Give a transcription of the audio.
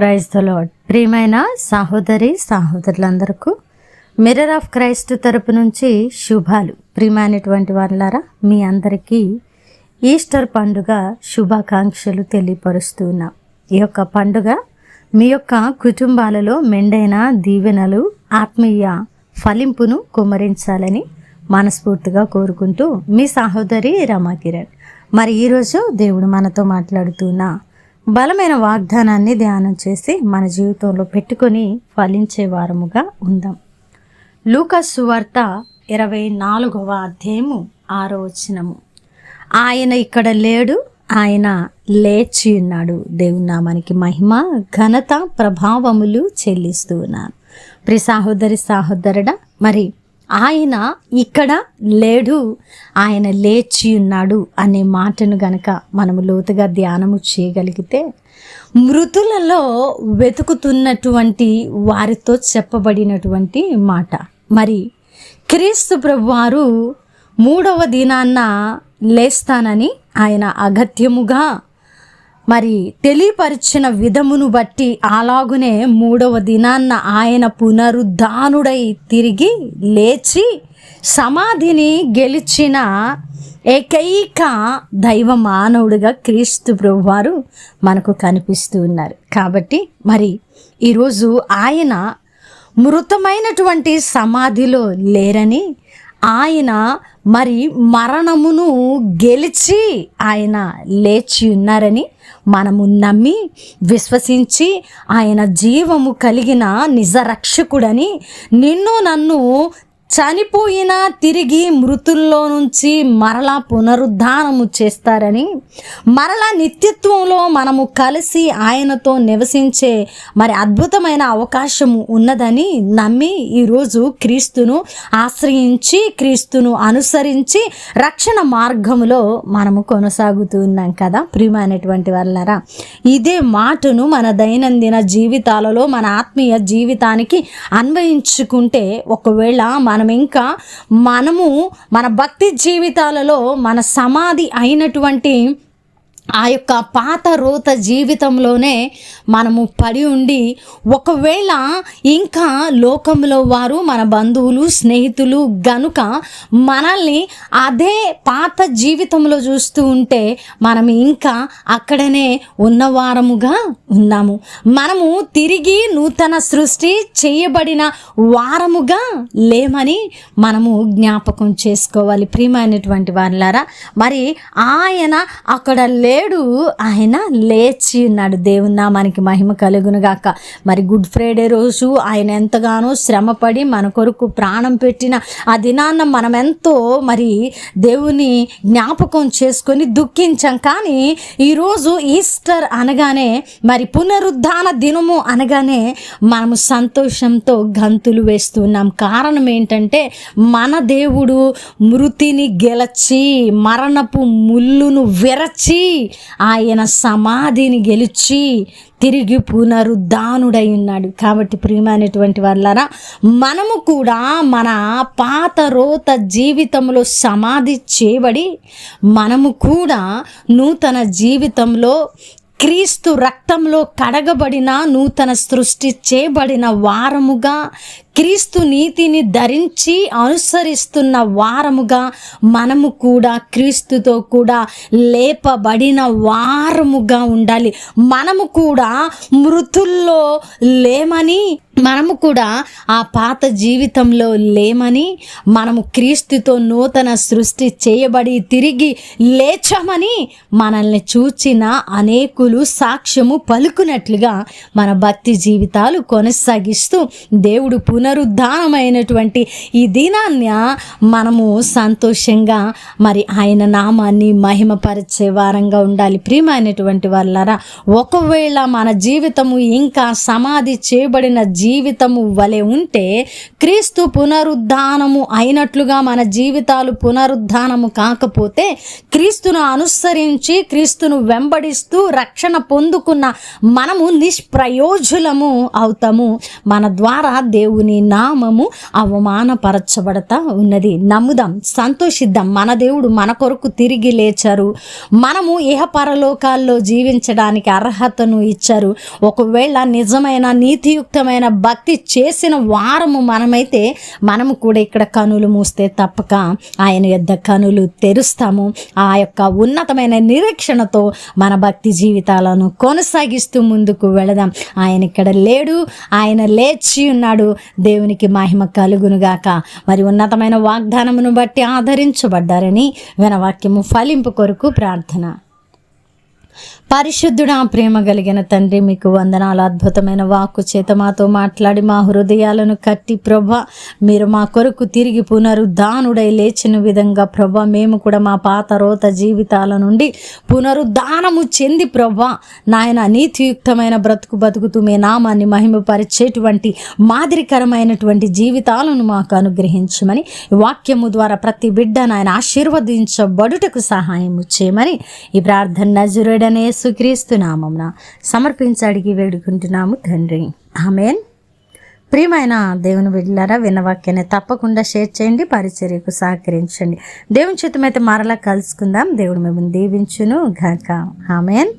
Praise the lord. ప్రియమైన సహోదరి సహోదరులందరికీ mirror of Christ తరపు నుంచి శుభాలు. ప్రియమైనటువంటి వాళ్ళారా, మీ అందరికీ ఈస్టర్ పండుగ శుభాకాంక్షలు తెలియపరుస్తున్నాం. ఈ యొక్క పండుగ మీ యొక్క కుటుంబాలలో మెండైన దీవెనలు, ఆత్మీయ ఫలింపును కుమ్మరించాలని మనస్ఫూర్తిగా కోరుకుంటూ మీ సహోదరి రమాకిరణ్. మరి ఈరోజు దేవుడు మనతో మాట్లాడుతున్న బలమైన వాగ్దానాన్ని ధ్యానం చేసి మన జీవితంలో పెట్టుకొని ఫలించే వారముగా ఉందాం. లూకాసు సువార్త 24వ అధ్యాయము 6వ వచనము. ఆయన ఇక్కడ లేడు, ఆయన లేచి ఉన్నాడు. దేవుని నామానికి మహిమ, ఘనత, ప్రభావములు చెల్లిస్తూ ఉన్నాను. ప్రియ సహోదరి సహోదరుడా, మరి ఆయన ఇక్కడ లేడు, ఆయన లేచి ఉన్నాడు అనే మాటను గనక మనము లోతుగా ధ్యానము చేయగలిగితే, మృతులలో వెతుకుతున్నటువంటి వారితో చెప్పబడినటువంటి మాట. మరి క్రీస్తు ప్రభువారు 3వ దినాన్న లేస్తానని ఆయన అగత్యముగా మరి తెలియపరిచిన విధమును బట్టి అలాగునే 3వ దినాన్న ఆయన పునరుద్ధానుడై తిరిగి లేచి సమాధిని గెలిచిన ఏకైక దైవ మానవుడిగా క్రీస్తు ప్రభువారు మనకు కనిపిస్తూ ఉన్నారు. కాబట్టి మరి ఈరోజు ఆయన మృతమైనటువంటి సమాధిలో లేరని, ఆయన మరి మరణమును గెలిచి ఆయన లేచి ఉన్నారని మనము నమ్మి విశ్వసించి, ఆయన జీవము కలిగిన నిజ రక్షకుడని, నిన్ను నన్ను చనిపోయినా తిరిగి మృతుల్లో నుంచి మరలా పునరుద్ధానము చేస్తారని, మరలా నిత్యత్వంలో మనము కలిసి ఆయనతో నివసించే మరి అద్భుతమైన అవకాశము ఉన్నదని నమ్మి ఈరోజు క్రీస్తును ఆశ్రయించి, క్రీస్తును అనుసరించి రక్షణ మార్గములో మనము కొనసాగుతూ ఉన్నాం కదా. ప్రియమైనటువంటి వాళ్ళారా, ఇదే మాటను మన దైనందిన జీవితాలలో, మన ఆత్మీయ జీవితానికి అన్వయించుకుంటే, ఒకవేళ మనము మన భక్తి జీవితాలలో మన సమాధి అయినటువంటి ఆ యొక్క పాత రోత జీవితంలోనే మనము పడి ఉండి, ఒకవేళ ఇంకా లోకంలో వారు మన బంధువులు, స్నేహితులు గనుక మనల్ని అదే పాత జీవితంలో చూస్తూ ఉంటే, మనం ఇంకా అక్కడనే ఉన్నవారముగా ఉన్నాము. మనము తిరిగి నూతన సృష్టి చేయబడిన వారముగా లేమని మనము జ్ఞాపకం చేసుకోవాలి. ప్రియమైనటువంటి వాళ్ళారా, మరి ఆయన అక్కడ లేడు, ఆయన లేచి ఉన్నాడు. దేవుని నామానికి మహిమ కలుగునుగాక. మరి గుడ్ ఫ్రైడే రోజు ఆయన ఎంతగానో శ్రమపడి మన కొరకు ప్రాణం పెట్టిన ఆ దినాన్న మనం ఎంతో మరి దేవుని జ్ఞాపకం చేసుకొని దుఃఖించాం. కానీ ఈరోజు ఈస్టర్ అనగానే, మరి పునరుద్ధాన దినము అనగానే మనము సంతోషంతో గంతులు వేస్తున్నాం. కారణం ఏంటంటే, మన దేవుడు మృతిని గెలచి, మరణపు ముళ్ళును విరచి, ఆయన సమాధిని గెలిచి తిరిగి పునరుద్ధానుడై ఉన్నాడు. కాబట్టి ప్రియమైనటువంటి వాళ్ళారా, మనము కూడా మన పాత రోత జీవితంలో సమాధి చేయబడి, మనము కూడా నూతన జీవితంలో క్రీస్తు రక్తంలో కడగబడిన నూతన సృష్టి చేయబడిన వారముగా, క్రీస్తు నీతిని ధరించి అనుసరిస్తున్న వారముగా మనము కూడా క్రీస్తుతో కూడా లేపబడిన వారముగా ఉండాలి. మనము కూడా మృతుల్లో లేమని, మనము కూడా ఆ పాత జీవితంలో లేమని, మనము క్రీస్తుతో నూతన సృష్టి చేయబడి తిరిగి లేచామని మనల్ని చూచిన అనేకులు సాక్ష్యము పలుకున్నట్లుగా మన భక్తి జీవితాలు కొనసాగిస్తూ, దేవుడు పునరుద్ధానమైనటువంటి ఈ దినాన్ని మనము సంతోషంగా మరి ఆయన నామాన్ని మహిమపరిచే వారంగా ఉండాలి. ప్రియమైనటువంటి వాళ్ళారా, ఒకవేళ మన జీవితము ఇంకా సమాధి చేయబడిన జీవితము వలె ఉంటే క్రీస్తు పునరుద్ధానము అయినట్లుగా మన జీవితాలు పునరుద్ధానము కాకపోతే, క్రీస్తును అనుసరించి క్రీస్తును వెంబడిస్తూ రక్షణ పొందుకున్న మనము నిష్ప్రయోజులము అవుతాము. మన ద్వారా దేవుని నామము అవమానపరచబడతా ఉన్నది. నమ్ముదాం, సంతోషిద్దాం. మన దేవుడు మన కొరకు తిరిగి లేచారు. మనము ఇహపరలోకాల్లో జీవించడానికి అర్హతను ఇచ్చారు. ఒకవేళ నిజమైన నీతియుక్తమైన భక్తి చేసిన వారము మనమైతే, మనము కూడా ఇక్కడ కనులు మూస్తే తప్పక ఆయన యొద్ద కనులు తెరుస్తాము. ఆ యొక్క ఉన్నతమైన నిరీక్షణతో మన భక్తి జీవితాలను కొనసాగిస్తూ ముందుకు వెళదాం. ఆయన ఇక్కడ లేడు, ఆయన లేచి ఉన్నాడు. దేవునికి మహిమ కలుగునుగాక. మరి ఉన్నతమైన వాగ్దానమును బట్టి ఆదరించబడ్డారని వినవాక్యము ఫలింపు కొరకు ప్రార్థన. పరిశుద్ధుడా, ప్రేమ కలిగిన తండ్రి, మీకు వందనాలు. అద్భుతమైన వాక్కు చేత మాతో మాట్లాడి మా హృదయాలను కట్టి ప్రభా, మీరు మా కొరకు తిరిగి పునరుద్ధానుడై లేచిన విధంగా ప్రభా, మేము కూడా మా పాత రోత జీవితాల నుండి పునరుద్ధానము చెంది ప్రభా నాయన నీతియుక్తమైన బ్రతుకు బతుకుతూ మీ నామాన్ని మహిమపరిచేటువంటి మాదిరికరమైనటువంటి జీవితాలను మాకు అనుగ్రహించమని వాక్యము ద్వారా ప్రతి బిడ్డ నాయన ఆశీర్వదించబడుటకు సహాయము చేయమని ఈ ప్రార్థన నజరుడనే యేసుక్రీస్తు నామమున సమర్పించి అడిగి వేడుకుంటున్నాము తండ్రి, ఆమేన్. ప్రియమైన దేవుని బిడ్డలారా, విన్నవాక్యాన్ని తప్పకుండా షేర్ చేయండి, పరిచర్యకు సహకరించండి. దేవుని చిత్తమైతే మరలా కలుసుకుందాం. దేవుడు మిమ్మల్ని దీవించును గాక. ఆమేన్.